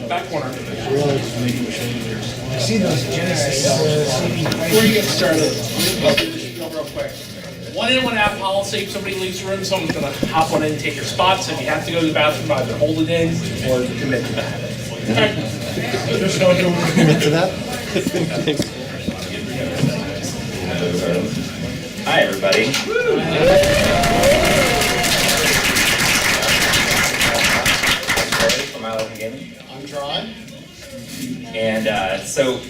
back corner. I see those Genesis CD. Before you get started, I'll do this real quick. One in, one out policy. If somebody leaves the room, someone's going to hop on in and take your spots. If you have to go to the bathroom, either hold it in or commit to that. Okay. Just don't do it. Commit to that? Hi, everybody. From MLiG Gaming. I'm Troy. And so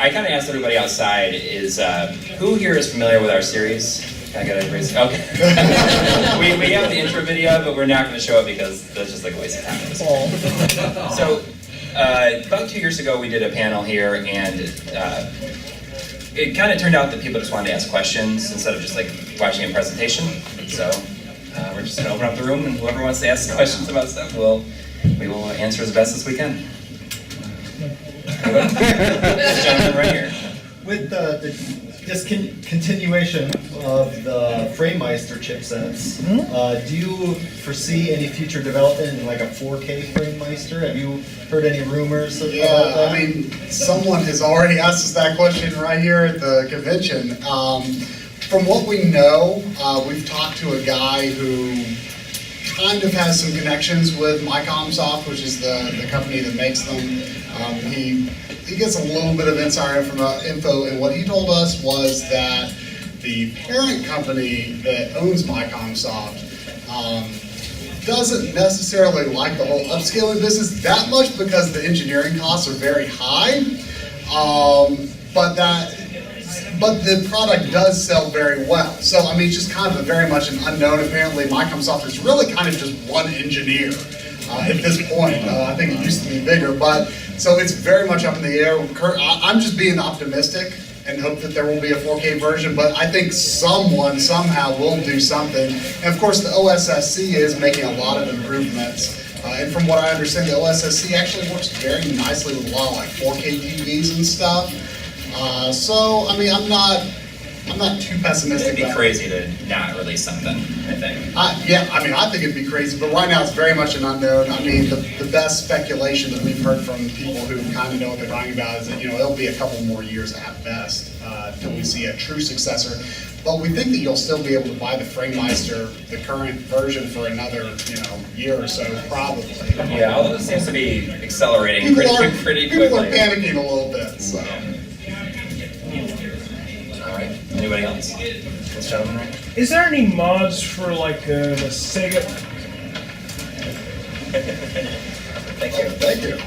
I kind of asked everybody outside, is who here is familiar with our series? Can I get a raise? Okay. we have the intro video, but we're not going to show it because that's just like a waste of time. So about 2 years ago, we did a panel here, and it kind of turned out that people just wanted to ask questions instead of just like watching a presentation. So we're just going to open up the room, and whoever wants to ask questions about stuff, we will answer as best as we can. This gentleman right here. With the discontinuation of the FrameMeister chipsets, do you foresee any future development in like a 4K FrameMeister? Have you heard any rumors about that? I mean, someone has already asked us that question right here at the convention. From what we know, we've talked to a guy who kind of has some connections with MyComSoft, which is the company that makes them. He gets a little bit of insider info, and what he told us was that the parent company that owns MyComSoft doesn't necessarily like the whole upscaling business that much because the engineering costs are very high, but the product does sell very well. So I mean, it's just kind of very much an unknown. Apparently, MyComSoft is really kind of just one engineer at this point. I think it used to be bigger, but so it's very much up in the air. I'm just being optimistic and hope that there will be a 4K version, but I think someone somehow will do something. And of course, the OSSC is making a lot of improvements. And from what I understand, the OSSC actually works very nicely with a lot of like 4K TVs and stuff. So I mean, I'm not too pessimistic. It'd be crazy to not release something, I think. Yeah, I mean, I think it'd be crazy, but right now it's very much an unknown. I mean, the best speculation that we've heard from people who kind of know what they're talking about is that, it'll be a couple more years at best till we see a true successor. But we think that you'll still be able to buy the FrameMeister, the current version, for another, year or so, probably. Yeah, although it seems to be accelerating pretty quickly. People are panicking a little bit, so. Anybody else? This gentleman right? Is there any mods for like the Sega? Thank you.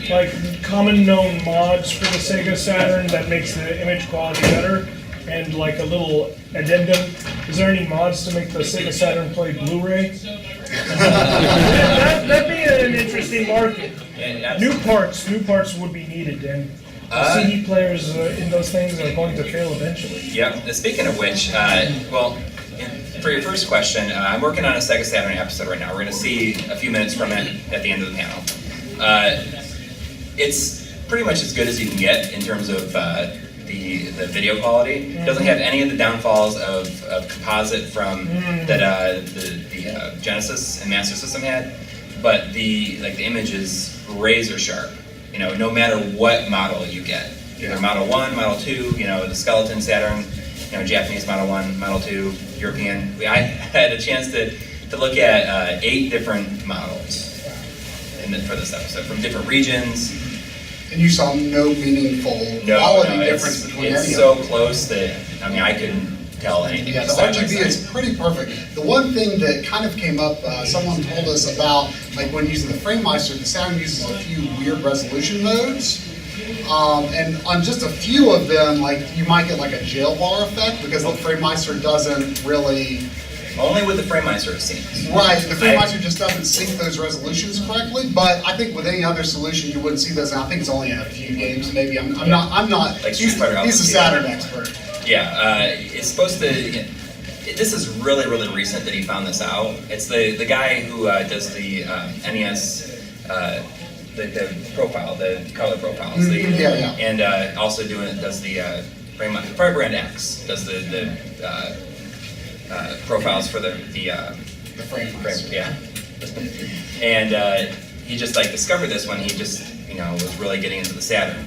Like common known mods for the Sega Saturn that makes the image quality better, and like a little addendum. Is there any mods to make the Sega Saturn play Blu-ray? That'd be an interesting market. Yeah, New parts would be needed, and CD players in those things are going to fail eventually. Yeah. Speaking of which, for your first question, I'm working on a Sega Saturn episode right now. We're going to see a few minutes from it at the end of the panel. It's pretty much as good as you can get in terms of the video quality. It doesn't have any of the downfalls of composite from that the Genesis and Master System had, but the image is razor sharp. No matter what model you get, either Model 1, Model 2, the skeleton Saturn, Japanese Model 1, Model 2, European. I had a chance to look at 8 different models for this episode, from different regions. And you saw no meaningful quality difference between any of them. It's so close that, I couldn't tell anything. Yeah, the RGB is pretty perfect. The one thing that kind of came up, someone told us about, like when using the FrameMeister, the Saturn uses a few weird resolution modes. And on just a few of them, like you might get like a jail bar effect because the FrameMeister doesn't really... Only with the FrameMeister it seems. Right, the FrameMeister just doesn't sync those resolutions correctly, but I think with any other solution you wouldn't see those, and I think it's only in a few games maybe. I'm not, like he's a Saturn expert. Yeah, it's supposed to, this is really, really recent that he found this out. It's the guy who does the NES, the profile, the color profiles. And also does the Firebrand X, does the profiles for the frame. Yeah. And he just like discovered this when he just, was really getting into the Saturn.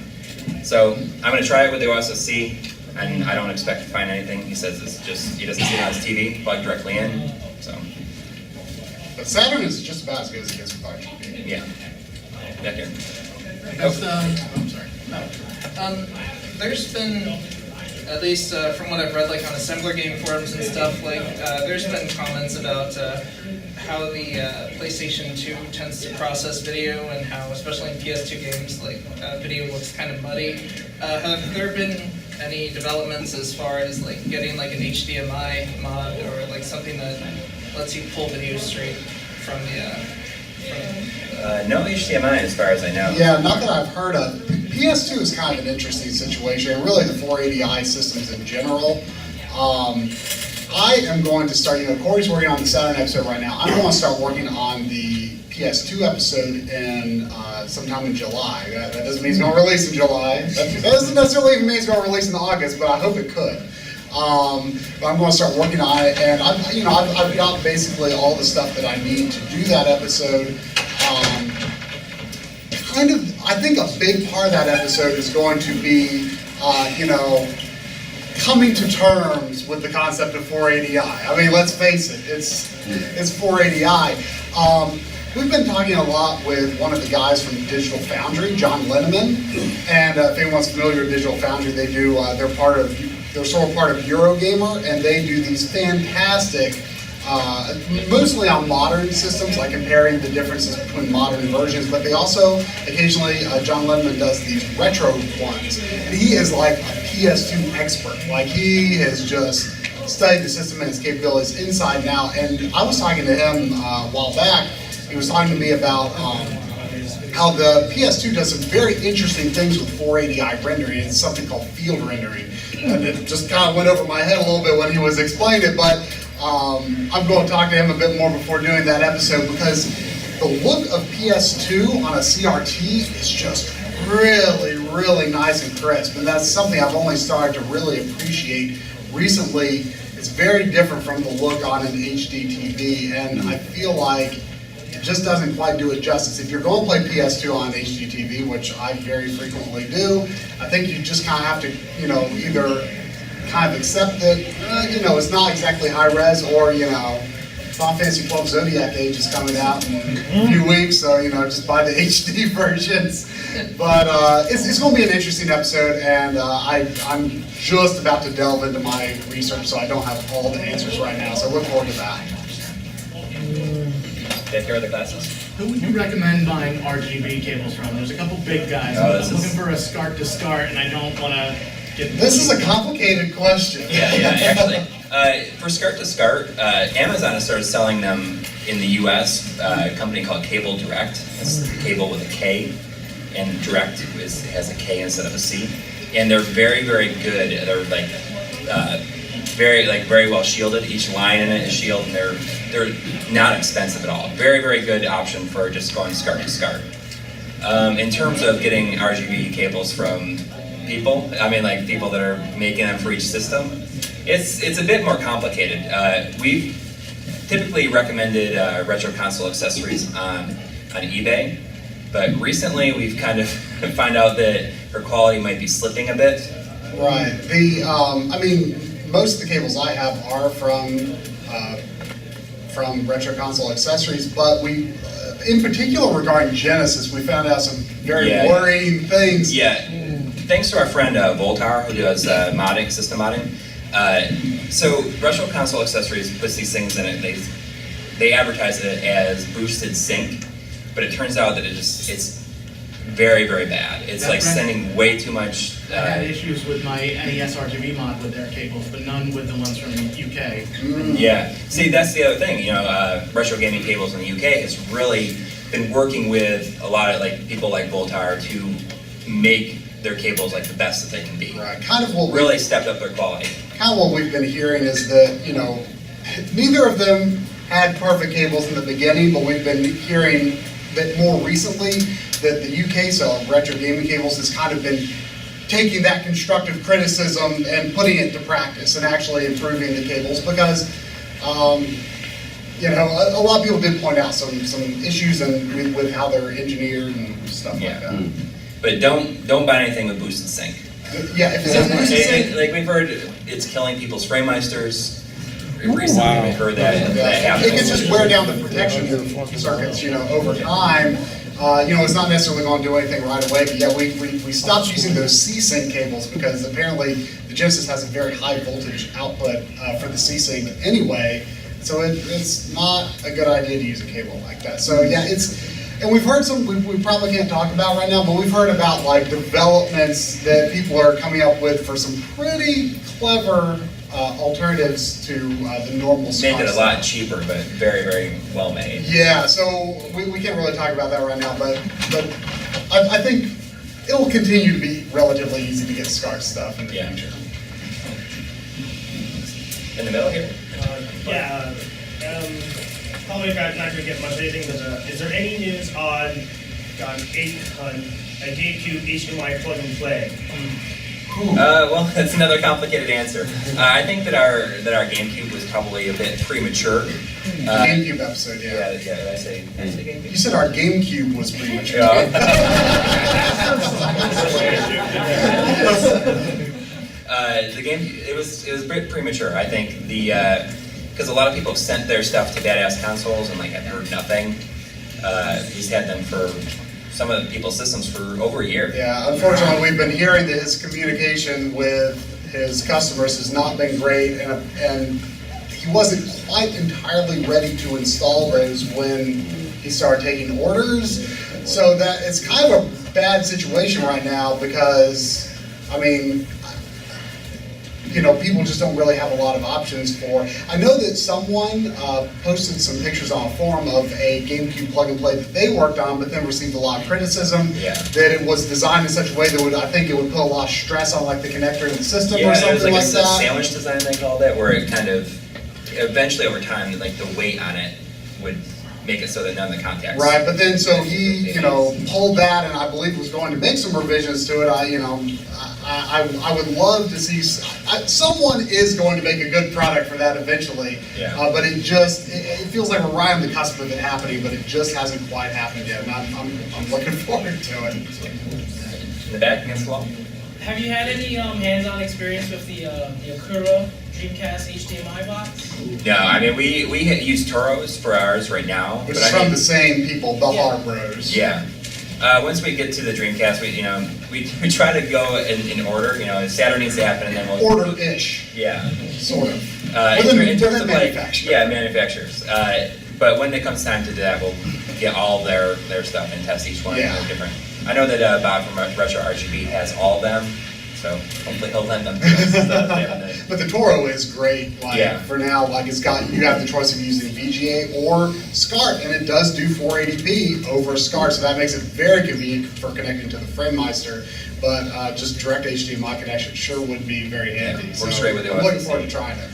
So I'm gonna try it with the OSSC, and I don't expect to find anything. He says it's just, he doesn't see it on his TV, plug directly in, so. But Saturn is just about as good as it gets with RGB. Yeah. Back here. That's, I'm sorry. No. There's been, at least from what I've read, like on assembler game forums and stuff, like there's been comments about how the PlayStation 2 tends to process video and how, especially in PS2 games, like video looks kind of muddy. Have there been any developments as far as like getting like an HDMI mod or like something that lets you pull video straight from the No HDMI as far as I know. Yeah, not that I've heard of. PS2 is kind of an interesting situation, and really the 480i systems in general. I am going to start, Corey's working on the Saturn episode right now. I'm going to start working on the PS2 episode in sometime in July. That doesn't mean it's going to release in July. That doesn't necessarily even mean it's going to release in August, but I hope it could. But I'm going to start working on it, and I've got basically all the stuff that I need to do that episode. I think a big part of that episode is going to be, coming to terms with the concept of 480i. I mean, let's face it, it's 480i. We've been talking a lot with one of the guys from Digital Foundry, John Linneman, and if anyone's familiar with Digital Foundry, they do. They're sort of part of Eurogamer, and they do these fantastic. Mostly on modern systems, like comparing the differences between modern versions, but they also, occasionally, John Lennon does these retro ones. And he is like a PS2 expert. Like, he has just studied the system and its capabilities inside and out. And I was talking to him a while back. He was talking to me about how the PS2 does some very interesting things with 480i rendering. It's something called field rendering. And it just kind of went over my head a little bit when he was explaining it, but I'm going to talk to him a bit more before doing that episode, because the look of PS2 on a CRT is just really, really nice and crisp, and that's something I've only started to really appreciate recently. It's very different from the look on an HD TV, and I feel like it just doesn't quite do it justice. If you're going to play PS2 on HD TV, which I very frequently do, I think you just kind of have to, either kind of accept that, it's not exactly high res, or, Final Fantasy 12 Zodiac Age is coming out in a few weeks, so, just buy the HD versions. But it's going to be an interesting episode, and I'm just about to delve into my research, so I don't have all the answers right now, so look forward to that. Take care of the classes. Who would you recommend buying RGB cables from? There's a couple big guys. I'm looking for a SCART to SCART, and I don't want to get... This is a complicated question. Yeah, actually. For SCART to SCART, Amazon has started selling them in the US, a company called Cable Direct. It's cable with a K, and Direct has a K instead of a C. And they're very, very good. They're very well shielded. Each line in it is shielded, and they're not expensive at all. Very, very good option for just going SCART to SCART. In terms of getting RGB cables from people, people that are making them for each system, it's a bit more complicated. We've typically recommended retro console accessories on eBay, but recently we've kind of found out that her quality might be slipping a bit. Right. Most of the cables I have are from retro console accessories, but we, in particular regarding Genesis, we found out some very worrying things. Yeah. Thanks to our friend Voltar, who does modding, system modding. So retro console accessories puts these things in it. They advertise it as boosted sync, but it turns out that it's very, very bad. It's like sending way too much. I had issues with my NES RGB mod with their cables, but none with the ones from the UK. Yeah. See, that's the other thing. Retro gaming cables in the UK has really been working with a lot of people like Voltar to make their cables the best that they can be. Right. Kind of what really stepped up their quality. Kind of what we've been hearing is that neither of them had perfect cables in the beginning, but we've been hearing that more recently that the UK sale of retro gaming cables has kind of been taking that constructive criticism and putting it to practice and actually improving the cables, because you know, a lot of people did point out some issues with how they're engineered and stuff like that. But don't buy anything with boosted sync. Yeah, if it's Like we've heard, it's killing people's FrameMeisters. Recently, we've heard that happens. it can just wear down the protection circuits, you know, over time. You know, it's not necessarily going to do anything right away, but yeah, we stopped using those C-Sync cables because apparently the Genesis has a very high voltage output for the C-Sync anyway, so it's not a good idea to use a cable like that. So yeah, and we've heard some, we probably can't talk about right now, but we've heard about like developments that people are coming up with for some pretty clever alternatives to the normal Made it a stuff. lot cheaper, but very, very well made. Yeah, so we can't really talk about that right now, but I think it will continue to be relatively easy to get SCART stuff in the future. In the middle here? Probably not going to get much anything, but is there any news on a GameCube HDMI plug and play? Well, that's another complicated answer. I think that our GameCube was probably a bit premature. The GameCube episode, yeah. Yeah, did I say GameCube? You said our GameCube was premature. The game, it was a bit premature. I think because a lot of people have sent their stuff to badass consoles and like have heard nothing. He's had them for some of the people's systems for over a year. Yeah, unfortunately, we've been hearing that his communication with his customers has not been great, and he wasn't quite entirely ready to install those when he started taking orders. So that it's kind of a bad situation right now because, I mean, you know, people just don't really have a lot of options for. I know that someone posted some pictures on a forum of a GameCube plug and play that they worked on, but then received a lot of criticism that it was designed in such a way that I think it would put a lot of stress on like the connector in the system or something it was like a that. sandwich design they called it, where it kind of eventually over time, like the weight on it would make it so that none of the contacts. Right, but then so he, you know, pulled that, and I believe was going to make some revisions to it. I would love to see someone is going to make a good product for that eventually. Yeah. But it feels like we're right on the cusp of it happening, but it just hasn't quite happened yet. And I'm looking forward to it. In the back against the wall. Have you had any hands-on experience with the Akura Dreamcast HDMI box? No, I mean we use Toros for ours right now. Which but is from the same people, the Hard Bros. Yeah. Once we get to the Dreamcast, we try to go in order. You know, Saturn needs to happen, and then we'll Order-ish. Yeah. Sort of. In terms of like manufacturer. manufacturers. But when it comes time to do that, we'll get all their stuff and test each one. Yeah. They're different. I know that Bob from Retro RGB has all of them, so hopefully he'll lend them to us. But the Toro is great. Like, Yeah. For now, like you have the choice of using VGA or SCART, and it does do 480p over SCART, so that makes it very convenient for connecting to the FrameMeister. But just direct HDMI connection sure would be very handy. Works so great with the I'm looking OSC. forward to trying it.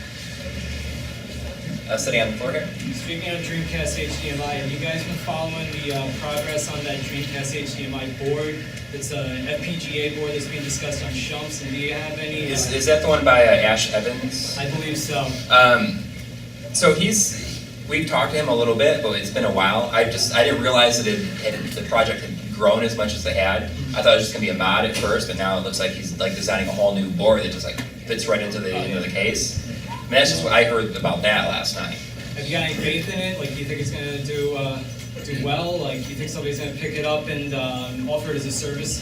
Sitting on the floor here. Speaking of Dreamcast HDMI, have you guys been following the progress on that Dreamcast HDMI board? It's an FPGA board that's being discussed on Shumps, and do you have any... Is that the one by Ash Evans? I believe so. So we've talked to him a little bit, but it's been a while. I didn't realize that the project had grown as much as they had. I thought it was just gonna be a mod at first, but now it looks like he's like designing a whole new board that just like fits right into the the case. I mean, that's just what I heard about that last night. Have you got any faith in it? Like, do you think it's going to do well? Like, do you think somebody's going to pick it up and offer it as a service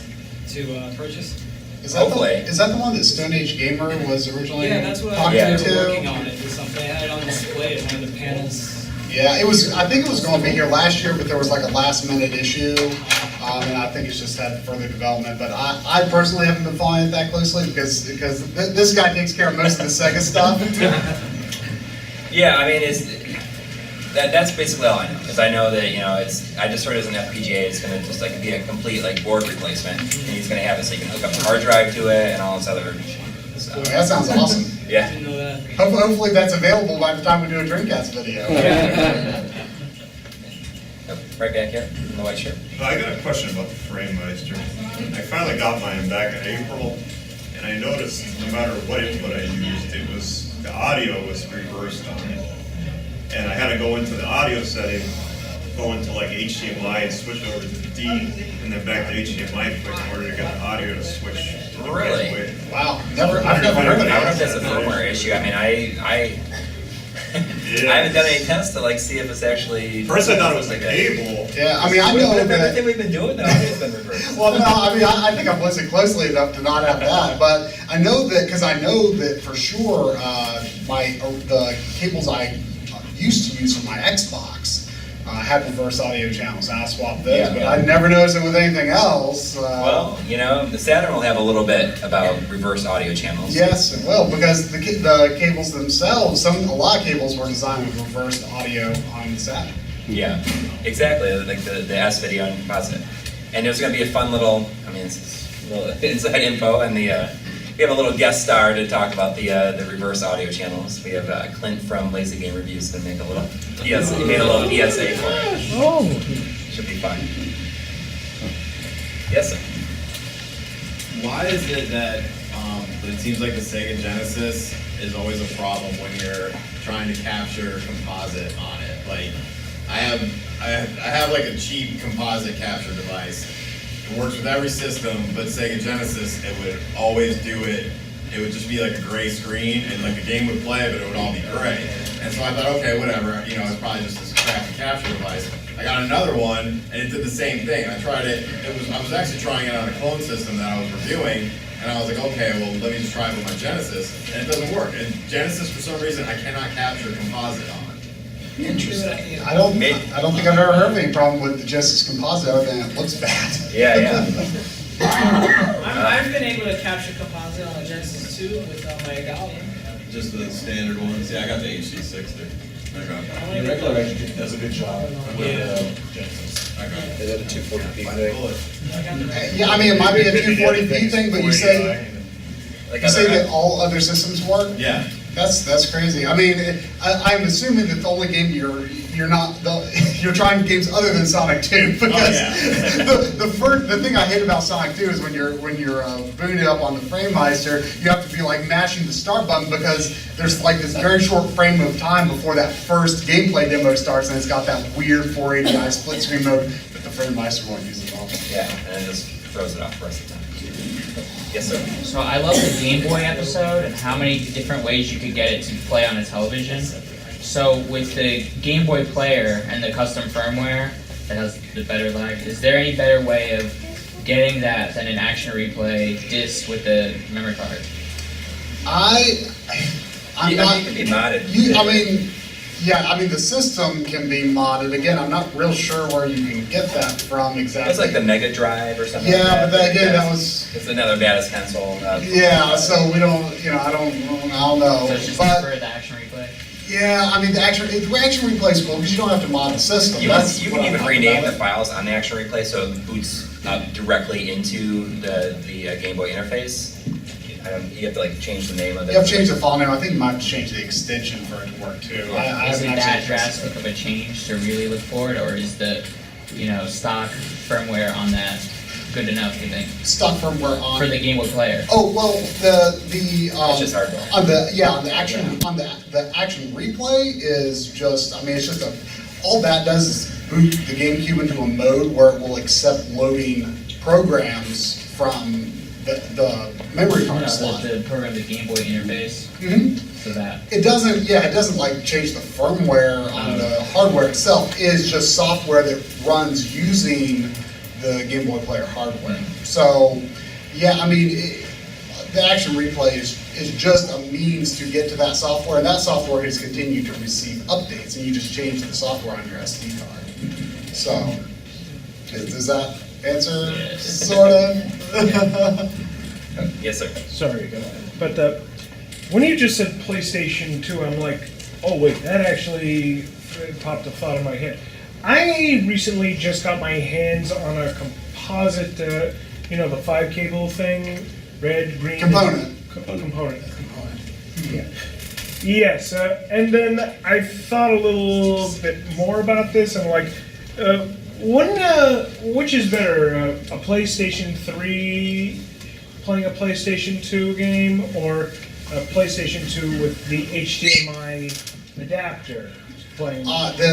to purchase? Is that Hopefully. is that the one that Stone Age Gamer was originally Yeah, that's what talking I to? was working on it or something. They had it on display at one of the panels. Yeah, it was. I think it was going to be here last year, but there was like a last-minute issue, and I think it's just had further development. But I personally haven't been following it that closely because this guy takes care of most of the Sega stuff. Yeah, I mean that's basically all I know, because I know that I just heard it as an FPGA. It's going to just like be a complete like board replacement, and he's going to have it so you can hook up a hard drive to it and all this other stuff. Well, that sounds awesome. Yeah. Didn't know that. Hopefully that's available by the time we do a Dreamcast video. Right back here in the white shirt. I got a question about the FrameMeister. I finally got mine back in April, and I noticed no matter what input I used, the audio was reversed on it. and I had to go into the audio setting, go into like HDMI and switch over to the D, and then back to HDMI quick in order to get the audio to switch the right Really? way. Wow, I've never heard of I don't know that. if that's a firmware issue. I mean, I haven't done any tests to like see if it's actually. First I thought it was the like cable. Yeah, I mean, I know With everything that. we've been doing, though, it's been reversed. Well, no, I mean, I think I've listened closely enough to not have that, but I know that, because I know that for sure, the cables I used to use for my Xbox had reverse audio channels, and I swapped those, Yeah, but yeah. I never noticed it with anything else. Well, you know, the Saturn will have a little bit about reverse audio channels. Yes, it will, because the cables themselves, a lot of cables were designed with reversed audio on the Saturn. Yeah, exactly, like the S video and composite. And there's going to be a fun little, I mean, it's a little inside info, and we have a little guest star to talk about the reverse audio channels. We have Clint from Lazy Game Reviews to make a little PSA, he made a little PSA for it. Oh. Should be fun. Yes, sir. Why is it that it seems like the Sega Genesis is always a problem when you're trying to capture composite on it? Like, I have like a cheap composite capture device. It works with every system, but Sega Genesis, it would always do it. It would just be like a gray screen, and like the game would play, but it would all be gray. And so I thought, okay, whatever, you know, it's probably just this crappy capture device. I got another one, and it did the same thing. I tried it. I was actually trying it on a clone system that I was reviewing, and I was like, okay, well, let me just try it with my Genesis, and it doesn't work. And Genesis, for some reason, I cannot capture composite on. Interesting. I don't think I've ever heard of any problem with the Genesis composite other than it looks bad. Yeah. I've been able to capture composite on the Genesis 2 with my Gala. Just the standard ones. Yeah, I got the HD60. Okay. The regular does a good job with Genesis. Okay. Is that a 240p thing? Yeah, I mean, it might be a 240p thing, but you say that all other systems work? Yeah. That's crazy. I mean, I'm assuming that the only game you're trying games other than Sonic 2, because the thing I hate about Sonic 2 is when you're booting it up on the FrameMeister, you have to be like mashing the start button because there's like this very short frame of time before that first gameplay demo starts, and it's got that weird 480i split screen mode that the FrameMeister won't use at all. Yeah, and it just throws it off the rest of the time. Yes, sir. So I love the Game Boy episode and how many different ways you could get it to play on a television. So with the Game Boy player and the custom firmware that has the better lag, is there any better way of getting that than an Action Replay disc with the memory card? I'm not. It can be modded. I mean the system can be modded. Again, I'm not real sure where you can get that from exactly. It's like the Mega Drive or something. Yeah, like that. but then again, that was. It's another badass console. Yeah, so we don't. I don't know. So it's just but, for the Action Replay? Yeah, I mean the Action Replay is cool because you don't have to mod the system. You can even rename the files on the Action Replay so it boots up directly into the Game Boy interface. You have to like change the name of it. You have to change the file name. I think you might have to change the extension for it to work too. Is it that drastic of a change to really look for it, or is the stock firmware on that good enough, you think? Stock firmware on for the Game Boy player. Oh well, it's just hardware. On the Action Replay is just. I mean, it's just all that does is boot the GameCube into a mode where it will accept loading programs from the memory card slot. The program, the Game Boy interface. Mm-hmm. So that it doesn't like change the firmware on the hardware itself. It is just software that runs using the Game Boy player hardware. So yeah, I mean the Action Replay is just a means to get to that software, and that software has continued to receive updates, and you just change the software on your SD card. So does that answer sort of? Yes, sir. Sorry, but when you just said PlayStation 2, I'm like, oh wait, that actually popped a thought in my head. I recently just got my hands on a composite, the 5 cable thing, red, green. Component. Yeah. Yes, and then I thought a little bit more about this, and like, which is better, a PlayStation 3 playing a PlayStation 2 game, or a PlayStation 2 with the HDMI adapter? playing?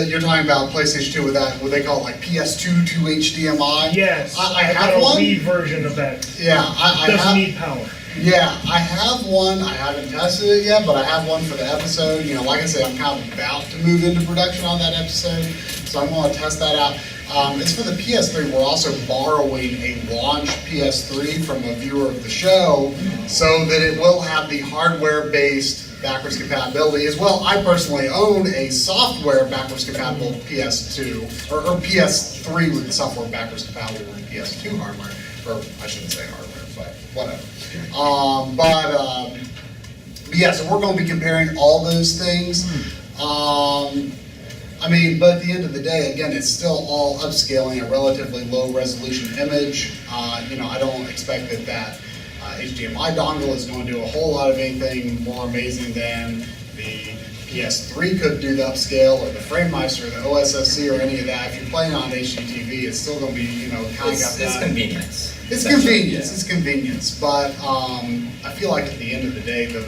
You're talking about PlayStation 2 with that, what they call like PS2 to HDMI? Yes, I got have a one. Wii version of that. Yeah, I Doesn't have. need power. Yeah, I have one. I haven't tested it yet, but I have one for the episode. You know, like I say, I'm kind of about to move into production on that episode, so I'm going to test that out. It's for the PS3. We're also borrowing a launch PS3 from a viewer of the show, so that it will have the hardware-based backwards compatibility as well. I personally own a software backwards compatible PS2 or PS3 with the software backwards compatible with PS2 hardware, or I shouldn't say hardware, but whatever. Yeah, so we're going to be comparing all those things. I mean, but at the end of the day, again, it's still all upscaling a relatively low resolution image. You know, I don't expect that HDMI dongle is going to do a whole lot of anything more amazing than the PS3 could do the upscale, or the FrameMeister, or the OSSC, or any of that. If you're playing on HDTV, it's still going to be, you know, kind of got that. It's convenience. It's convenience. It's convenience. But I feel like at the end of the day, the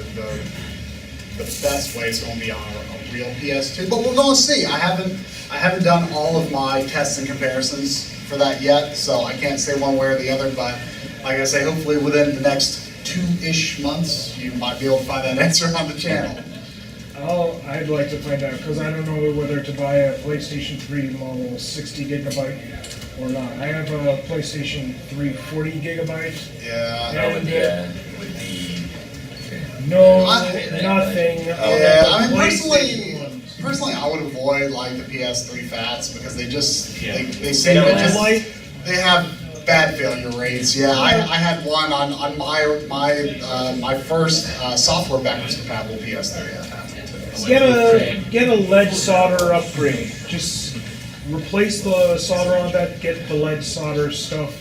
best way is going to be on a real PS2. But we're going to see. I haven't done all of my tests and comparisons for that yet, so I can't say one way or the other. But like I say, hopefully within the next 2-ish months, you might be able to find that answer on the channel. I'd like to find out, because I don't know whether to buy a PlayStation 3 model 60 gigabyte or not. I have a PlayStation 3 40 gigabyte. Yeah. With the No, nothing. Yeah, I mean, personally, I would avoid like the PS3 Fats because they just they seem to just they have bad failure rates. Yeah, I had one on my first software backwards compatible PS3. Get a lead solder upgrade. Just replace the solder on that. Get the lead solder stuff.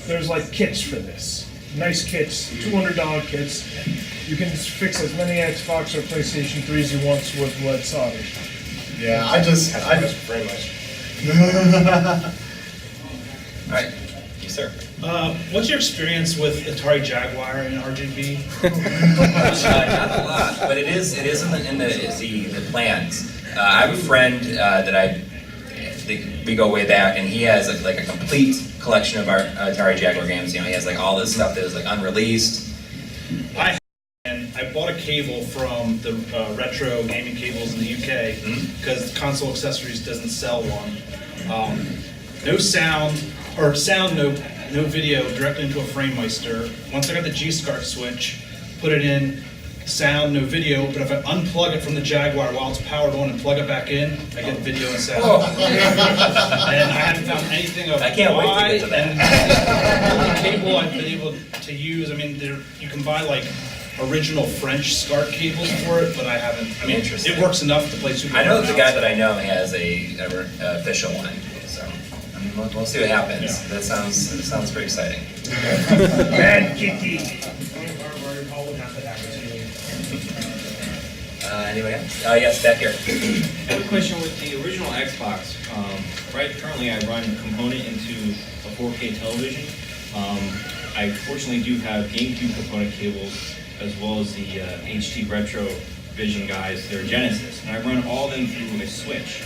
There's like kits for this. Nice kits, $200 kits. You can fix as many Xbox or PlayStation 3s as you want with lead solder. Yeah, I just very much. All right, you sir. What's your experience with Atari Jaguar and RGB? Not a lot, but it is in the plans. I have a friend that we go way back, and he has like a complete collection of our Atari Jaguar games. You know, he has like all this stuff that is like unreleased. I bought a cable from the retro gaming cables in the UK because Console Accessories doesn't sell one. No sound, or sound, no video, directly into a FrameMeister. Once I got the G-SCART switch, put it in, sound, no video, but if I unplug it from the Jaguar while it's powered on and plug it back in, I get video and sound. And I haven't found anything of I can't wait to get to that. And the only cable I've been able to use, I mean, you can buy like original French SCART cables for it, but I haven't. I mean, Interesting. it works enough to play Super I know Mario that the guy Bros. that I know has a official one, so I mean, we'll see what happens. Yeah. That sounds pretty exciting. Bad Kitty. Anybody else? Yes, back here. I have a question with the original Xbox. Right, currently I run a component into a 4K television. I fortunately do have GameCube component cables as well as the HD Retro Vision guys, their Genesis. And I run all of them through a switch,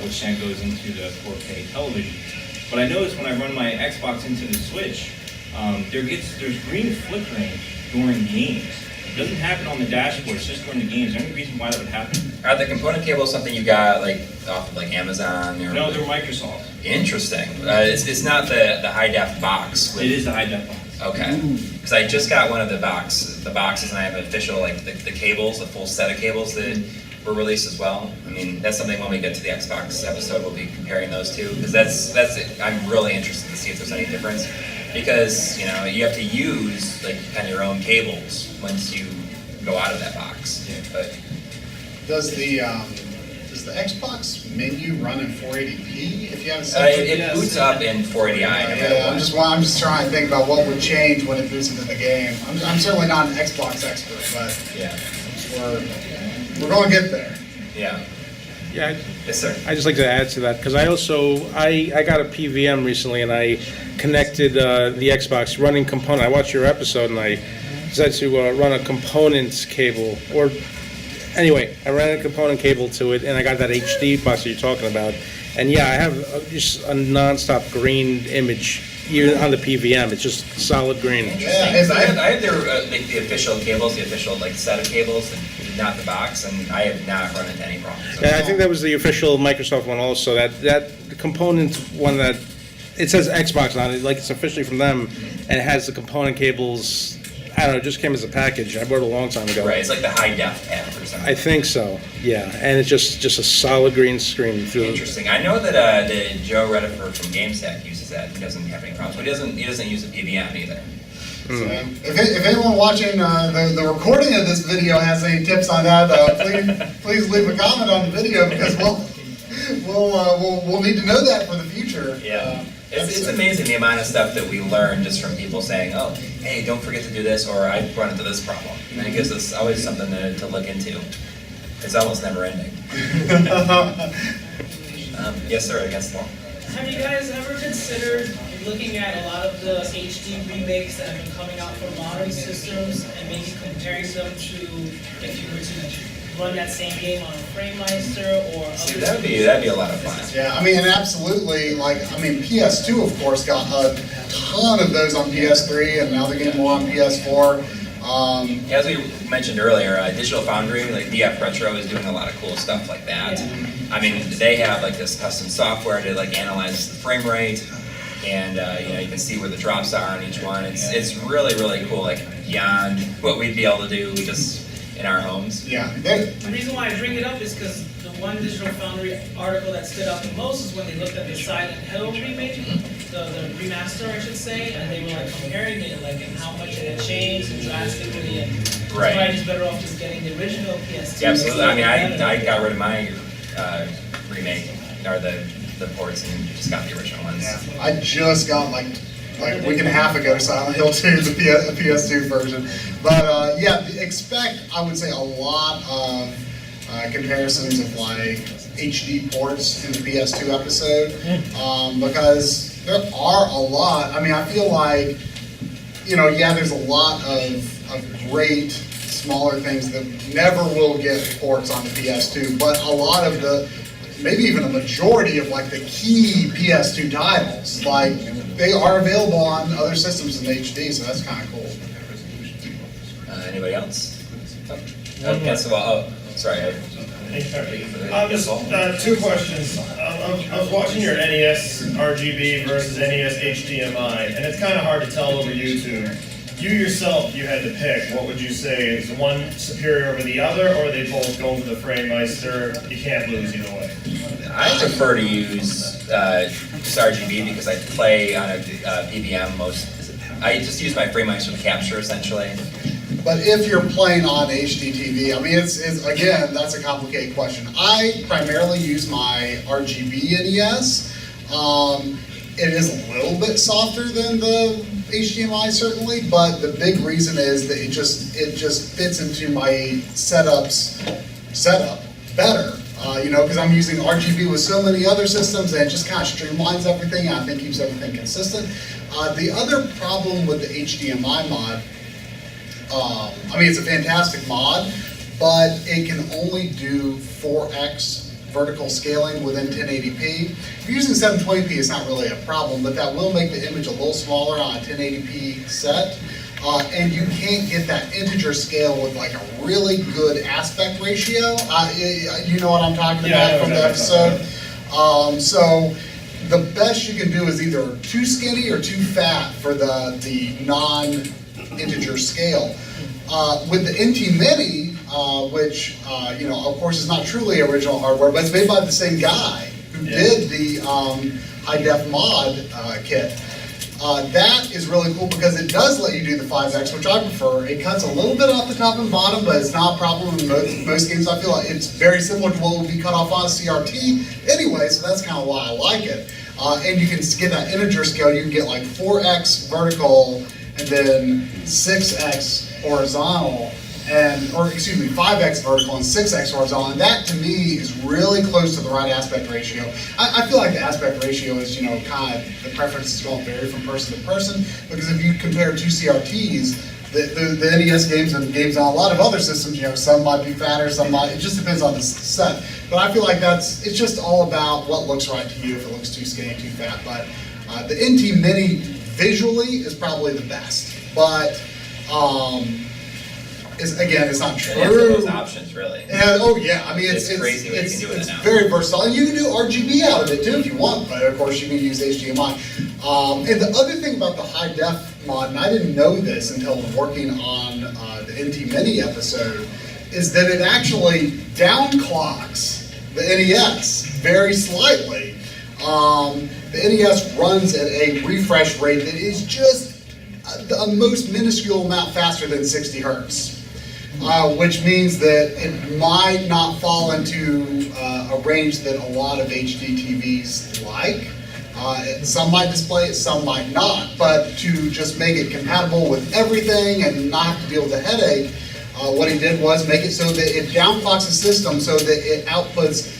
which then goes into the 4K television. But I noticed when I run my Xbox into the switch, there's green flickering during games. It doesn't happen on the dashboard, it's just during the games. Is there any reason why that would happen? Are the component cables something you got like off of like Amazon? Or No, they're Microsoft. Interesting. It's not the high def box. It is the high def box. Okay. Because I just got one of the boxes, and I have official like the cables, the full set of cables that were released as well. I mean, that's something when we get to the Xbox episode, we'll be comparing those two because that's it. I'm really interested to see if there's any difference because you know you have to use like kind of your own cables once you go out of that box. Yeah. But does the Xbox menu run in 480p if you have a it boots up in 480i. Yeah, I'm just trying to think about what would change when it boots into the game. I'm certainly not an Xbox expert, but yeah, we're going to get there. Yeah. Yeah. Yes, sir. I'd just like to add to that because I got a PVM recently and I connected the Xbox running component. I watched your episode and I decided to run a components cable or anyway, I ran a component cable to it, and I got that HD box that you're talking about. And yeah, I have just a non-stop green image, even on the PVM. It's just solid green. Interesting. I have their like the official cables, the official like set of cables, and not the box, and I have not run into any problems. Yeah, I think that was the official Microsoft one also. That component one that it says Xbox on it, like it's officially from them, and it has the component cables. I don't know, it just came as a package. I bought it a long time ago. Right, it's like the high def path or something. I think so. Yeah, and it's just a solid green screen through. Interesting. I know that Joe Rediford from GameStack uses that. He doesn't have any problems, but he doesn't use a PVM either. So, if anyone watching the recording of this video has any tips on that, please leave a comment on the video because we'll need to know that for the future. Yeah. It's amazing the amount of stuff that we learn just from people saying, oh, hey, don't forget to do this, or I run into this problem. And it gives us always something to look into. It's almost never ending. Yes, sir, against the wall. Have you guys ever considered looking at a lot of the HD remakes that have been coming out for modern systems and maybe comparing them to if you were to run that same game on a FrameMeister or See, other that'd be a lot of fun. Yeah, I mean, and absolutely, PS2, of course, got a ton of those on PS3, and now they're getting more on PS4. As we mentioned earlier, Digital Foundry, like DF Retro, is doing a lot of cool stuff like that. Yeah. I mean, they have like this custom software to like analyze the frame rate, and you can see where the drops are on each one. It's really, really cool, like beyond what we'd be able to do just in our homes. Yeah. The reason why I bring it up is because the one Digital Foundry article that stood out the most is when they looked at the Silent Hill remake, the remaster, I should say, and they were like comparing it, like, and how much it had changed and drastically, and Right. probably just better off just getting the original PS2. Yeah, absolutely. I mean, I got rid of my remake, or the ports, and just got the original ones. Yeah. I just got like a week and a half ago Silent Hill 2, the PS2 version. But yeah, expect, I would say, a lot of comparisons of like HD ports in the PS2 episode, because there are a lot. I mean, I feel like, there's a lot of great smaller things that never will get ports on the PS2, but a lot of maybe even a majority of like the key PS2 titles, like they are available on other systems in HD, so that's kind of cool. Anybody else? Sorry. Just two questions. I was watching your NES RGB versus NES HDMI, and it's kind of hard to tell over YouTube. You yourself, you had to pick. What would you say? Is one superior over the other, or are they both going for the FrameMeister? You can't lose either way. I prefer to use just RGB because I play on a PVM most. I just use my FrameMeister to capture essentially. But if you're playing on HDTV, I mean, it's again, that's a complicated question. I primarily use my RGB NES. It is a little bit softer than the HDMI certainly, but the big reason is that it just fits into my setup better. Because I'm using RGB with so many other systems, and it just kind of streamlines everything, and I think keeps everything consistent. The other problem with the HDMI mod, it's a fantastic mod, but it can only do 4x vertical scaling within 1080p. If you're using 720p, it's not really a problem, but that will make the image a little smaller on a 1080p set. And you can't get that integer scale with like a really good aspect ratio. You know what I'm talking about from the episode. So the best you can do is either too skinny or too fat for the non-integer scale. With the NT Mini, which of course is not truly original hardware, but it's made by the same guy who did the high def mod kit. That is really cool because it does let you do the 5x, which I prefer. It cuts a little bit off the top and bottom, but it's not a problem in most games. I feel like it's very similar to what would be cut off on a CRT anyway, so that's kind of why I like it. And you can get that integer scale. You can get like 4x vertical and then 6x horizontal, 5x vertical and 6x horizontal, and that to me is really close to the right aspect ratio. I feel like the aspect ratio is, kind of, the preference is going to vary from person to person, because if you compare two CRTs, the NES games and games on a lot of other systems, some might be fatter, some might, it just depends on the set. But I feel like it's just all about what looks right to you, if it looks too skinny, too fat. But the NT Mini visually is probably the best. But, it's not true. It has those options, really. And, oh yeah, I mean It's crazy what you can do with it now. very versatile, and you can do RGB out of it too if you want. But of course, you can use HDMI. And the other thing about the high def mod, and I didn't know this until working on the NT Mini episode, is that it actually downclocks the NES very slightly. The NES runs at a refresh rate that is just the most minuscule amount faster than 60 hertz. Which means that it might not fall into a range that a lot of HD TVs like. Some might display it, some might not. But to just make it compatible with everything and not have to deal with the headache, what he did was make it so that it downclocks the system so that it outputs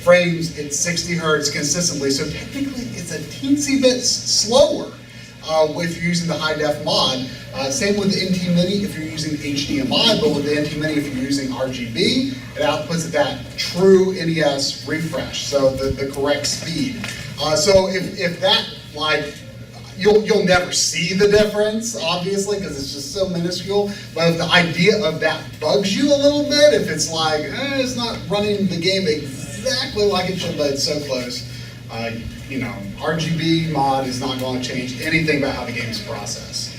frames at 60 hertz consistently. So technically, it's a teensy bit slower. If you're using the high def mod. Same with the NT Mini if you're using HDMI, but with the NT Mini if you're using RGB, it outputs at that true NES refresh, so the correct speed. So if that, you'll never see the difference, obviously, because it's just so minuscule, but if the idea of that bugs you a little bit, if it's like, it's not running the game exactly like it should, but it's so close, RGB mod is not going to change anything about how the game is processed.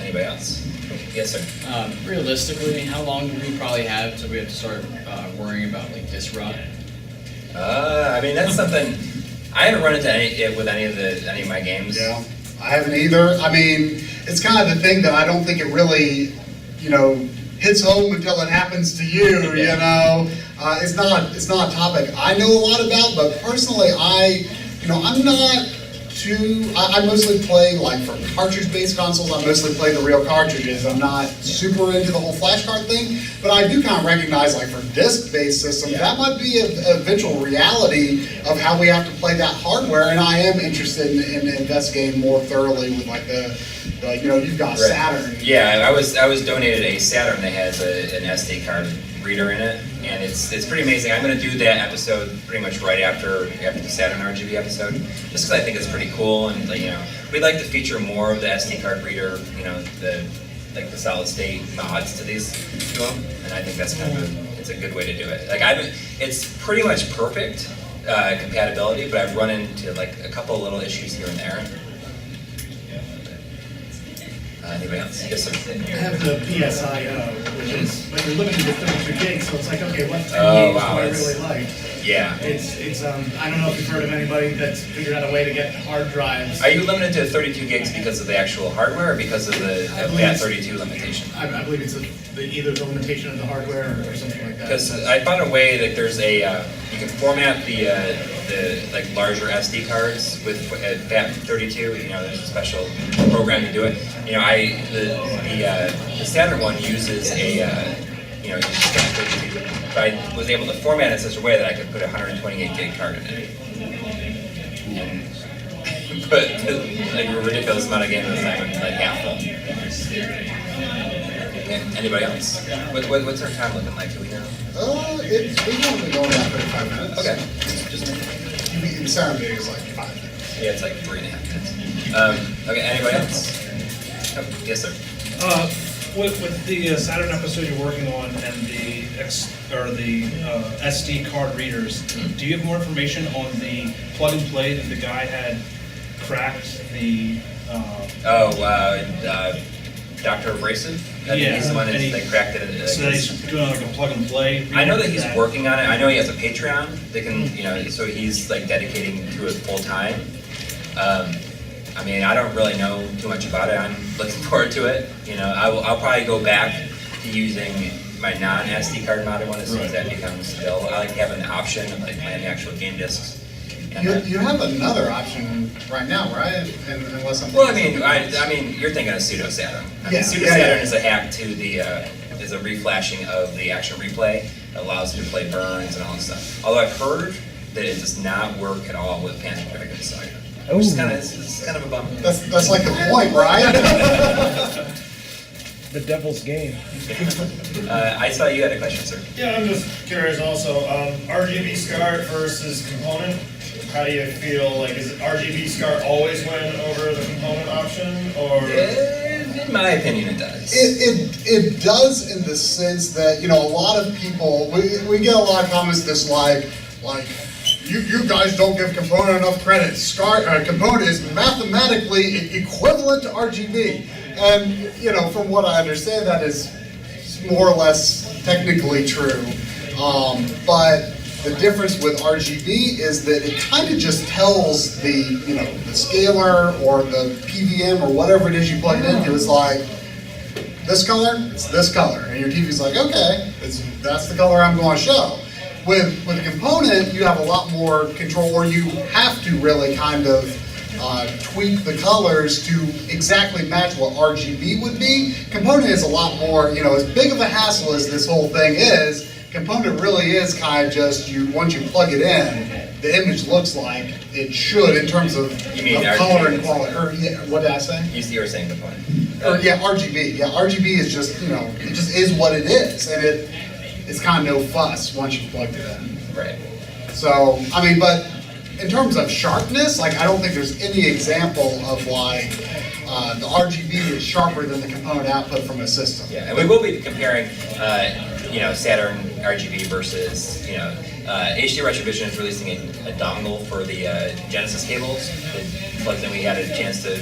Anybody else? Yes, sir. Realistically, how long do we probably have till we have to start worrying about disk rot? I mean, that's something I haven't run into with any of my games. Yeah, I haven't either. I mean, it's kind of the thing that I don't think it really, hits home until it happens to you. It's not a topic I know a lot about, but personally, I'm not too. I mostly play for cartridge-based consoles. I mostly play the real cartridges. I'm not super into the whole flash card thing, but I do kind of recognize for disc-based systems that might be a eventual reality of how we have to play that hardware. And I am interested in investigating more thoroughly with you've got Saturn. Yeah, I was donated a Saturn that has an SD card reader in it, and it's pretty amazing. I'm going to do that episode pretty much right after the Saturn RGB episode, just because I think it's pretty cool, and we'd like to feature more of the SD card reader, the solid state mods to them, and I think that's it's a good way to do it. It's pretty much perfect compatibility, but I've run into a couple of little issues here and there. Anybody else? Yes, sir. I have the PSIO, which is, you're limited to 32 gigs, so it's what 10 gigs do I really like? Yeah. It's I don't know if you've heard of anybody that's figured out a way to get hard drives. Are you limited to 32 gigs because of the actual hardware or because of the FAT32 limitation? I believe it's either the limitation of the hardware or something like that. Because I found a way that there's you can format the larger SD cards with FAT32. There's a special program to do it. The Saturn one uses uses FAT32. But I was able to format it in such a way that I could put a 128 gig card in it. And put a ridiculous amount of games in half full. Anybody else? What's our time looking like? Do we know? We've only been going about 35 minutes. Okay. The Saturn video is 5 minutes. Yeah, it's 3.5 minutes. Okay, anybody else? Oh, yes, sir. With the Saturn episode you're working on and the SD card readers, do you have more information on the plug and play that the guy had cracked the? Dr. Abrasive? Yeah, he's the one that cracked it. So he's doing a plug and play. I know that he's working on it. I know he has a Patreon. They can, so he's dedicating to it full time. I don't really know too much about it. I'm looking forward to it. I'll probably go back to using my non-SD card mounted one as soon as that becomes available. I like having the option of playing the actual game discs. You have another option right now, right? Unless I'm you're thinking of Pseudo Saturn. Pseudo Saturn Saturn is a hack to the is a reflashing of the action replay. It allows you to play burns and all that stuff. Although I've heard that it does not work at all with Panzer Dragoon Saga. It's kind of a bummer. That's like the point, right? The devil's game. I saw you had a question, sir. Yeah, I'm just curious also, RGB SCART versus component, how do you feel, like, is RGB SCART always win over the component option, or? In my opinion, it does. It does in the sense that, you know, a lot of people, we get a lot of comments that's like, you guys don't give component enough credit. Component is mathematically equivalent to RGB. And, you know, from what I understand, that is more or less technically true. But the difference with RGB is that it kind of just tells the, you know, the scaler or the PVM or whatever it is you plug it into. It's like, this color, it's this color. And your TV's like, okay, that's the color I'm going to show. With a component, you have a lot more control, or you have to really kind of tweak the colors to exactly match what RGB would be. Component is a lot more, you know, as big of a hassle as this whole thing is, component really is kind of just, once you plug it in, the image looks like it should in terms of color and quality. Or, yeah, what did I say? You were saying component. Or, yeah, RGB. Yeah, RGB is just, you know, it just is what it is. And it's kind of no fuss once you plugged it in. Right. So, I mean, but in terms of sharpness, like, I don't think there's any example of like the RGB is sharper than the component output from a system. Yeah, and we will be comparing, you know, Saturn RGB versus, you know, HD Retrovision is releasing a dongle for the Genesis cables. It plugs in. We had a chance to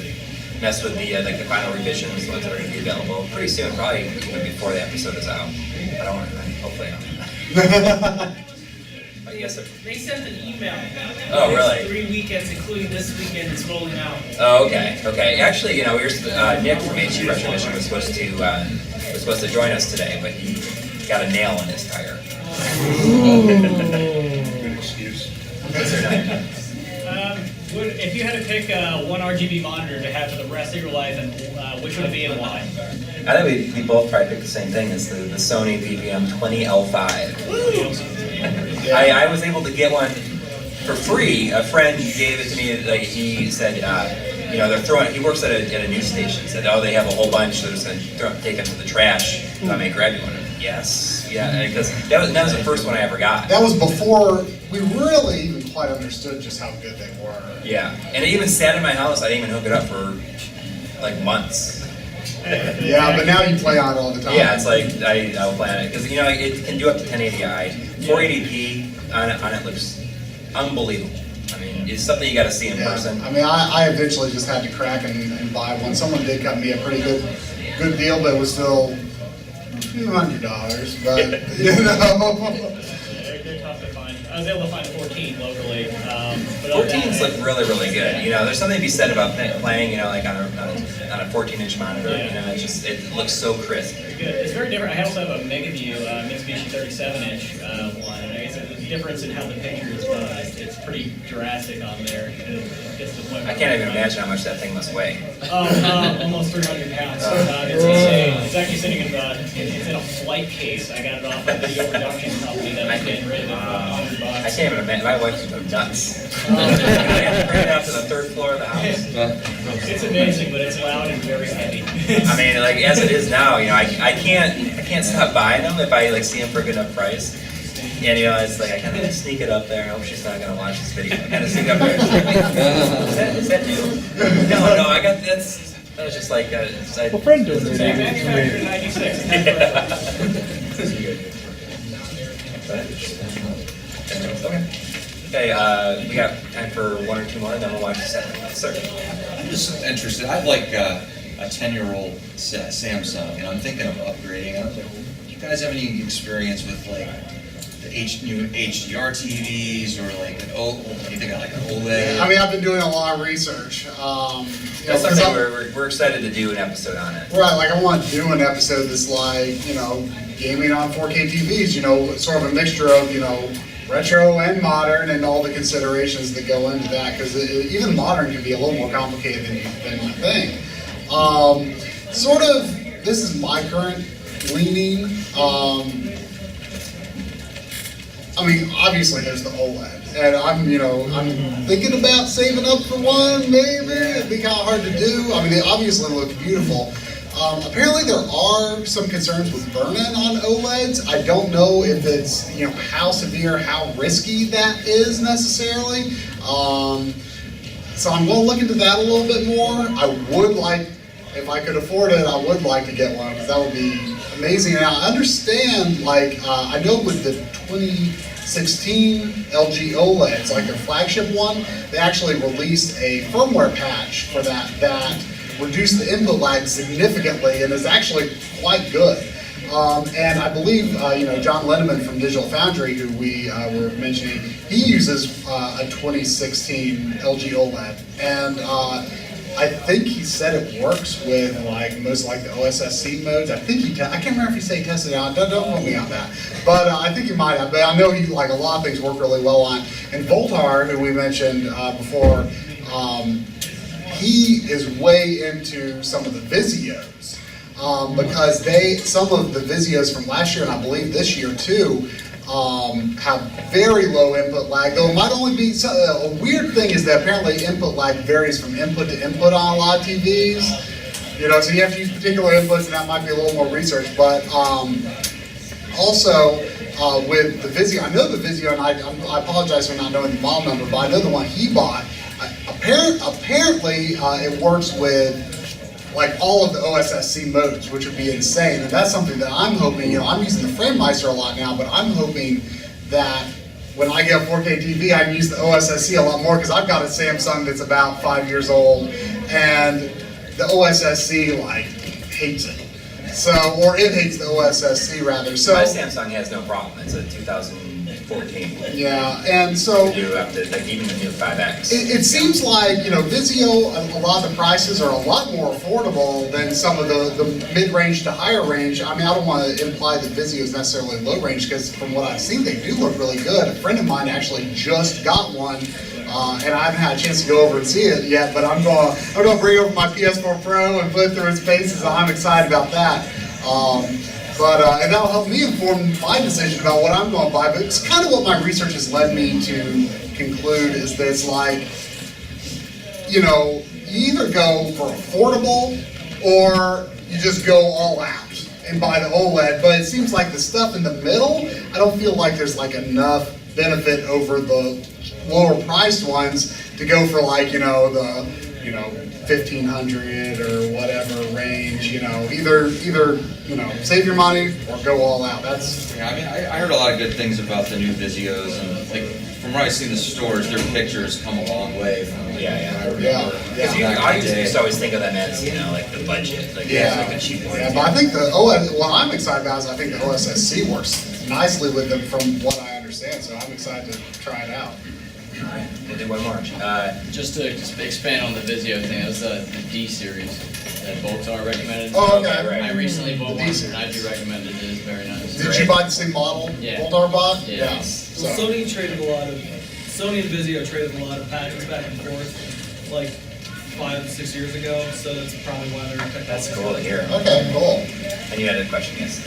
mess with the like the final revisions, the ones that are going to be available pretty soon, probably even before the episode is out. I don't want to. Hopefully not. Yes, sir. They sent an email. Oh, really? 3 weekends, including this weekend, it's rolling out. Oh, okay, okay. Actually, you know, Nick from HD Retrovision was supposed to join us today, but he got a nail in his tire. Good excuse. If you had to pick one RGB monitor to have for the rest of your life, and which would it be and why? I think we both probably picked the same thing as the Sony PVM 20L5. I was able to get one for free. A friend gave it to me. Like, he said, you know, they're throwing. He works at a news station. Said, oh, they have a whole bunch. They're just going to take them to the trash. So I may grab you one. Yes, yeah, because that was the first one I ever got. That was before we really even quite understood just how good they were. Yeah, and it even sat in my house. I didn't even hook it up for like months. Yeah, but now you play on it all the time. Yeah, it's like I'll play on it because, you know, it can do up to 1080i. 480p on it looks unbelievable. I mean, it's something you got to see in person. I mean, I eventually just had to crack and buy one. Someone did cut me a pretty good deal, but it was still a few $100. But you know. They're tough to find. I was able to find 14 locally. 14s look really, really good. You know, there's something to be said about playing, you know, like on a 14-inch monitor. You know, it looks so crisp. Good. It's very different. I also have a Megaview Mitsubishi 37-inch one, and I guess the difference in how the picture is done, it's pretty drastic on there. It gets to the point I can't even imagine how much that thing must weigh. Almost 300 pounds. It's insane. It's actually sitting it's in a flight case. I got it off a video production company that was getting rid of $100. I can't even imagine. My wife would go nuts. I have to bring it out to the third floor of the house. It's amazing, but it's loud and very heavy. I mean, like, as it is now, you know, I can't stop buying them if I like see them for a good enough price. And, you know, it's like I kind of sneak it up there. I hope she's not gonna watch this video. I kind of sneak up there. Is that new? No, I got this. That was just like a friend doing it. Manufactured in 96. Okay, we got time for one or two more, and then we'll watch the second one. Sir. I'm just interested. I have like a 10-year-old Samsung, and I'm thinking of upgrading. I don't know, do you guys have any experience with like the new HDR TVs or like anything like an OLED? I mean, I've been doing a lot of research. You know, That's something we're excited to do an episode on it. Right, like I want to do an episode that's like, you know, gaming on 4K TVs, you know, sort of a mixture of, you know, retro and modern and all the considerations that go into that, because even modern can be a little more complicated than you think. Sort of, this is my current leaning. I mean, obviously there's the OLED. and I'm thinking about saving up for one, maybe. It'd be kind of hard to do. I mean, they obviously look beautiful. Apparently there are some concerns with burn-in on OLEDs. I don't know if it's, how severe, how risky that is necessarily. So I'm going to look into that a little bit more. I would like, if I could afford it, I would like to get one because that would be amazing. And I understand, I know with the 2016 LG OLEDs, like their flagship one, they actually released a firmware patch for that reduced the input lag significantly and is actually quite good. And I believe, John Linneman from Digital Foundry, who we were mentioning, he uses a 2016 LG OLED. And I think he said it works with most the OSSC modes. I can't remember if he said he tested it out. Don't quote me on that. But I think he might have. But I know he, a lot of things work really well on. And Voltar, who we mentioned before, he is way into some of the Vizios. Because some of the Vizios from last year, and I believe this year too, have very low input lag, though it might only be, a weird thing is that apparently input lag varies from input to input on a lot of TVs. So you have to use particular inputs, and that might be a little more research, but also with the Vizio, I know the Vizio, and I apologize for not knowing the model number, but I know the one he bought, apparently it works with all of the OSSC modes, which would be insane. And that's something that I'm hoping, I'm using the FrameMeister a lot now, but I'm hoping that when I get a 4K TV, I can use the OSSC a lot more because I've got a Samsung that's about 5 years old, and the OSSC hates it. Or it hates the OSSC rather. So my Samsung has no problem. It's a 2014. Yeah, and so you do have to, even the new 5X. It seems like Vizio, a lot of the prices are a lot more affordable than some of the mid-range to higher range. I mean, I don't want to imply that Vizio is necessarily low range because from what I've seen, they do look really good. A friend of mine actually just got one. And I haven't had a chance to go over and see it yet, but I'm going to bring over my PS4 Pro and put it through its paces. I'm excited about that. And that'll help me inform my decision about what I'm going to buy. But it's kind of what my research has led me to conclude is that it's you either go for affordable or you just go all out and buy the OLED. But it seems like the stuff in the middle, I don't feel like there's enough benefit over the lower priced ones to go for the 1500 or whatever range. Either save your money or go all out. That's I heard a lot of good things about the new Vizios, and from what I see in the stores, their pictures come a long way from I used to always think of them as the budget, the cheap ones. Yeah, but I think the OS. What I'm excited about is I think the OSSC works nicely with them from what I understand. So I'm excited to try it out. All right, we'll do one more. Just to expand on the Vizio thing, that was the D series that Voltar recommended. Oh, okay. I recently bought one, and I do recommend it. It is very nice. Did you buy the same model Voltar bought? Yeah. Well, Sony and Vizio traded a lot of patents back and forth, 5 to 6 years ago. So that's probably why they're technology. That's cool to hear. Okay, cool. And you had a question, yes?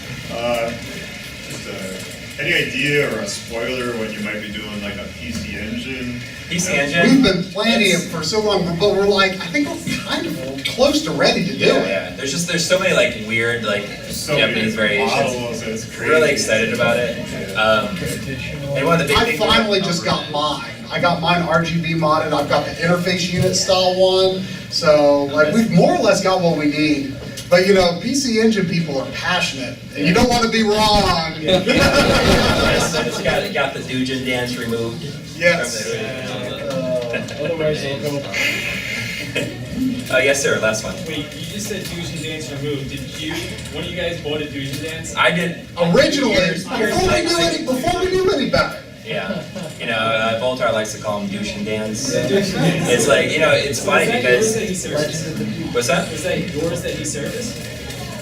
Any idea or a spoiler when you might be doing a PC Engine? PC Engine? We've been planning it for so long, but we're I think we're kind of close to ready to do it. Yeah. There's so many weird Japanese variations. It's crazy. We're really excited about it. And one of the big I things finally just got mine. I got mine RGB modded. I've got the interface unit style one. So we've more or less got what we need. But PC Engine people are passionate, and you don't want to be wrong. It's got the Doujin dance removed. Yes. Otherwise, they'll go. Yes, sir. Last one. Wait, you just said Doujin dance removed. One of you guys bought a Doujin dance? I did. Originally, before we knew any better. Yeah, Voltar likes to call them douche dance. It's it's funny because. What's that? Was that yours that he serviced?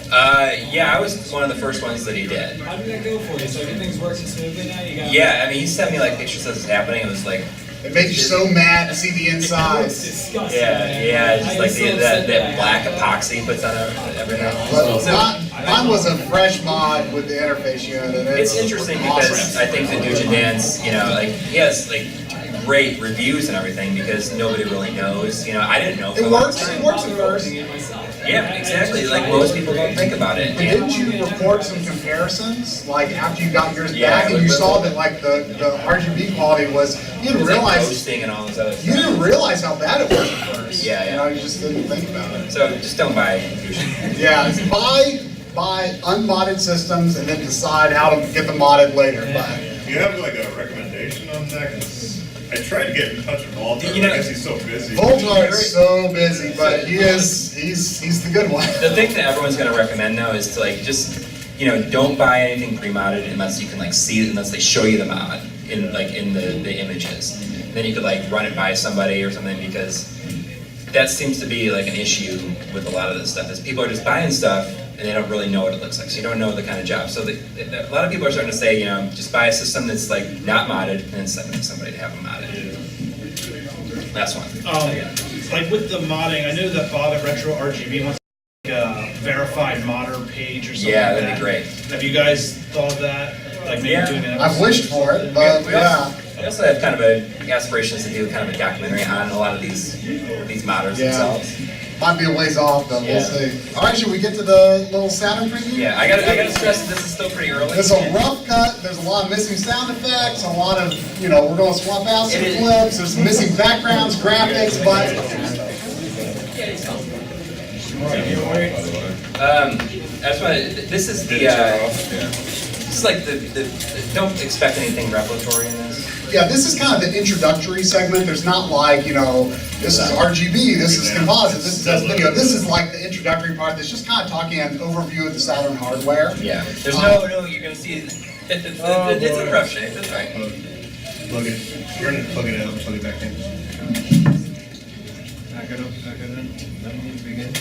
Yeah, I was one of the first ones that he did. How did that go for you? So everything's working smoothly now? Yeah, he sent me pictures as it's happening. It was it makes you so mad to see the inside. It's disgusting. Yeah, just that black epoxy he puts on everything. Mine was a fresh mod with the interface unit. It's interesting because I think the Doujin dance, he has great reviews and everything because nobody really knows. You know, I didn't know. For It a long works. time. It works at first. Yeah, exactly. Like most people don't think about it. But didn't you report some comparisons, like after you got yours Yeah, back, and you with- saw that like the RGB quality was, you didn't It's like realize, ghosting and all this other stuff. you didn't realize how bad it was at first. Yeah, yeah. You know, you just didn't think about it. So just don't buy. Yeah, it's buy unmodded systems and then decide how to get them modded later. But Do you have like a recommendation on that? 'Cause I tried to get in touch with Voltar, You know- I guess he's so busy. Voltar is so busy, but he's the good one. The thing that everyone's gonna recommend now is to like just, you know, don't buy anything pre-modded unless you can like see it, unless they show you the mod in the images. Then you could like run it by somebody or something because that seems to be like an issue with a lot of this stuff is people are just buying stuff and they don't really know what it looks like. So you don't know the kind of job. So a lot of people are starting to say, you know, just buy a system that's like not modded and then send it to somebody to have them modded. Last one. Like with the modding, I know that Bob at Retro RGB wants like a verified modder page or something. Yeah, like that'd be that. great. Have you guys thought of that? Like maybe Yeah. doing an I've wished for it, but yeah. I also have kind of aspirations to do kind of a documentary on a lot of these modders Yeah. themselves. Might be a ways off, though. Yeah. We'll see. All right, should we get to the little Saturn preview? Yeah, I gotta stress that this is still pretty early. It's a rough cut. There's a lot of missing sound effects, a lot of, you know, we're going to swap out some clips. There's missing backgrounds, graphics, but I just want to. This is the. This is like the. Don't expect anything revelatory in this. yeah, this is kind of the introductory segment. There's not like, you know, this is RGB, this is composite, this is video. This is like the introductory part that's just kind of talking an overview of the Saturn hardware. Yeah. There's no. You're gonna see. It's in rough shape. That's right. Plug it. We're gonna plug it out, plug it back in. Back it up, back it in. That means begin.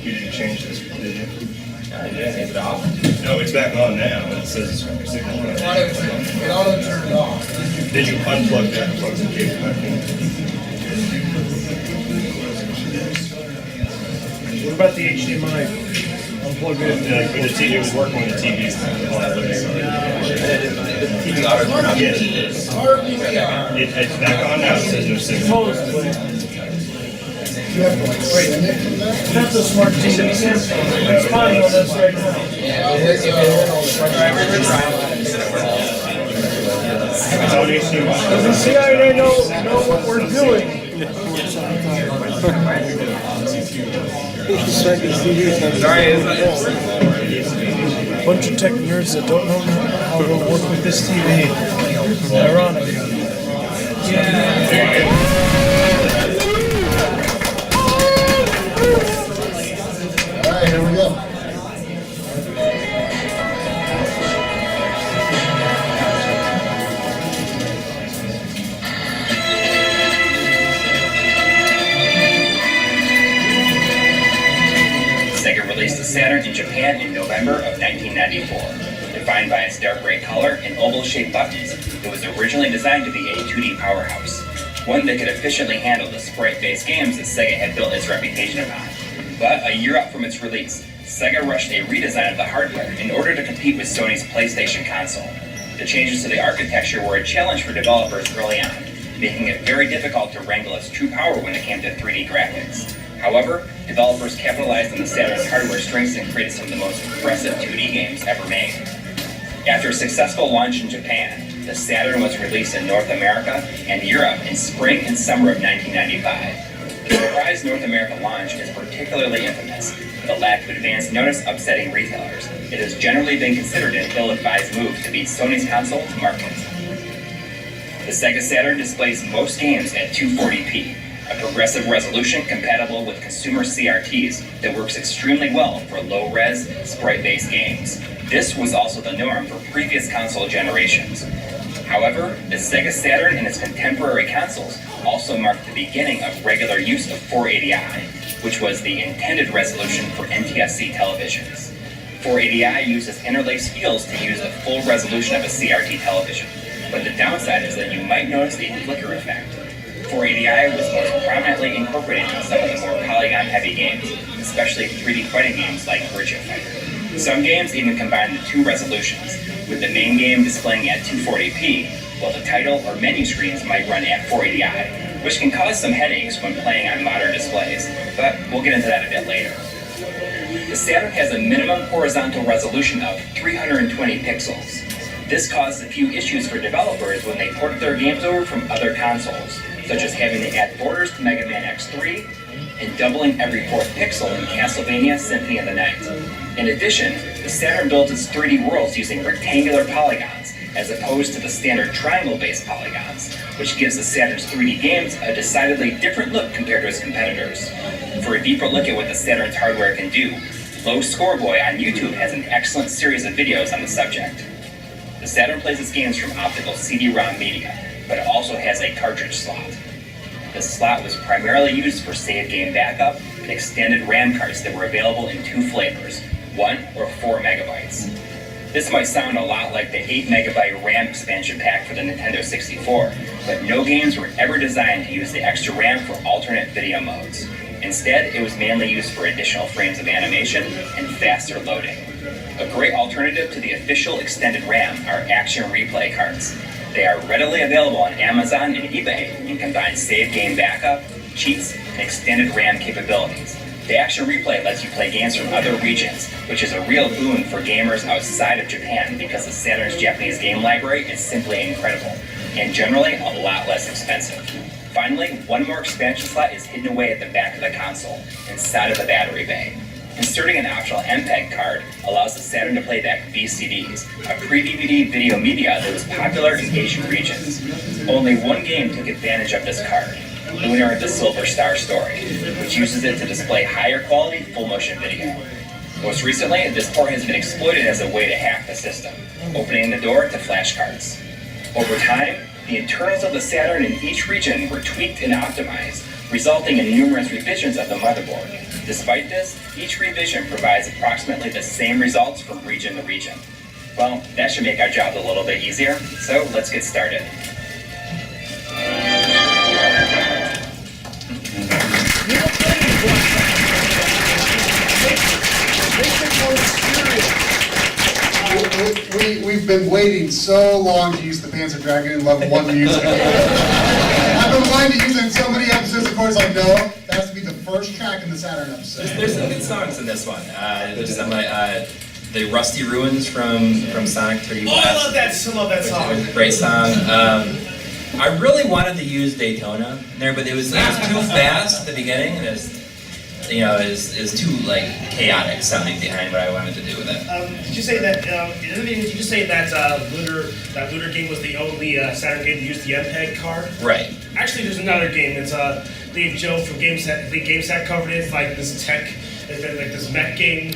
You didn't change this, did you? Is it off? No, it's back on now. It says signal. It auto turned off. Did you unplug that and plug the cable back in? What about the HDMI? Unplug it. It was working with the TVs. The TV auto turned off. It's back on now. It says no signal. That's a smart TV. It's fine on this right now. The CIA know what we're doing. Bunch of tech nerds that don't know how to work with this TV. Ironic. All right, here we go. Sega released the Saturn in Japan in November of 1994. Defined by its dark gray color and oval-shaped buttons, it was originally designed to be a 2D powerhouse, one that could efficiently handle the sprite-based games that Sega had built its reputation upon. But a year out from its release, Sega rushed a redesign of the hardware in order to compete with Sony's PlayStation console. The changes to the architecture were a challenge for developers early on, making it very difficult to wrangle its true power when it came to 3D graphics. However, developers capitalized on the Saturn's hardware strengths and created some of the most impressive 2D games ever made. After a successful launch in Japan, the Saturn was released in North America and Europe in spring and summer of 1995. The surprise North American launch is particularly infamous. For the lack of advance notice upsetting retailers, it has generally been considered an ill-advised move to beat Sony's console to market. The Sega Saturn displays most games at 240p, a progressive resolution compatible with consumer CRTs that works extremely well for low-res, sprite-based games. This was also the norm for previous console generations. However, the Sega Saturn and its contemporary consoles also marked the beginning of regular use of 480i, which was the intended resolution for NTSC televisions. 480i uses interlaced fields to use the full resolution of a CRT television, but the downside is that you might notice a flicker effect. 480i was most prominently incorporated in some of the more polygon-heavy games, especially 3D fighting games like Virtua Fighter. Some games even combine the two resolutions, with the main game displaying at 240p, while the title or menu screens might run at 480i, which can cause some headaches when playing on modern displays, but we'll get into that a bit later. The Saturn has a minimum horizontal resolution of 320 pixels. This caused a few issues for developers when they ported their games over from other consoles, such as having to add borders to Mega Man X3 and doubling every fourth pixel in Castlevania Symphony of the Night. In addition, the Saturn builds its 3D worlds using rectangular polygons, as opposed to the standard triangle-based polygons, which gives the Saturn's 3D games a decidedly different look compared to its competitors. For a deeper look at what the Saturn's hardware can do, Low Scoreboy on YouTube has an excellent series of videos on the subject. The Saturn plays its games from optical CD-ROM media, but it also has a cartridge slot. This slot was primarily used for save game backup and extended RAM cards that were available in two flavors, 1 or 4 megabytes. This might sound a lot like the 8 megabyte RAM expansion pack for the Nintendo 64, but no games were ever designed to use the extra RAM for alternate video modes. Instead, it was mainly used for additional frames of animation and faster loading. A great alternative to the official extended RAM are Action Replay cards. They are readily available on Amazon and eBay and combine save game backup, cheats, and extended RAM capabilities. The Action Replay lets you play games from other regions, which is a real boon for gamers outside of Japan because the Saturn's Japanese game library is simply incredible, and generally a lot less expensive. Finally, one more expansion slot is hidden away at the back of the console, inside of the battery bay. Inserting an optional MPEG card allows the Saturn to play back VCDs, a pre-DVD video media that was popular in Asian regions. Only one game took advantage of this card, Lunar: The Silver Star Story, which uses it to display higher quality full-motion video. Most recently, this port has been exploited as a way to hack the system, opening the door to flashcards. Over time, the internals of the Saturn in each region were tweaked and optimized, resulting in numerous revisions of the motherboard. Despite this, each revision provides approximately the same results from region to region. Well, that should make our job a little bit easier, so let's get started. We've been waiting so long to use the Panzer Dragoon in level 1 music. I've been wanting to use it in so many episodes, of course, like, no, that has to be the first track in the Saturn episode. There's some good songs in this one. There's some the Rusty Ruins from Sonic 3D Blast. Oh, I love that song. It was a great song. I really wanted to use Daytona there, but it was too fast at the beginning, and it was too like chaotic sounding behind what I wanted to do with it. Did you say that? Did you say that Lunar game was the only Saturn game to use the MPEG card? Right. Actually, there's another game. It's Dave Joe from GameSat. The GameSat covered it. It's like this tech, like this mech game,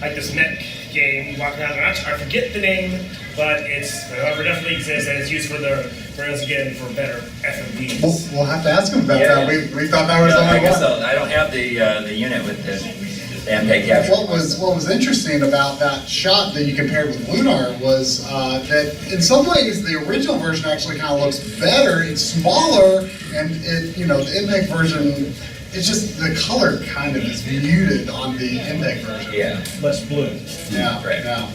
like this mech game. Walking around. I forget the name, but it's definitely exists, and it's used for better FMVs. We'll have to ask him about that. We thought that was I only guess one. I don't have the unit with the MPEG capture. What was interesting about that shot that you compared with Lunar was that in some ways the original version actually kind of looks better. It's smaller, and the MPEG version, it's just the color kind of is muted on the MPEG version. Yeah. Less blue. Yeah. Right. Yeah.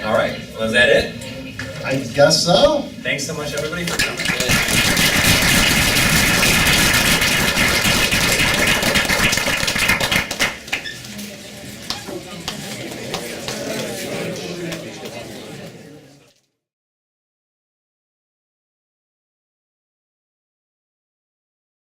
All right. Well, is that it? I guess so. Thanks so much, everybody, for coming.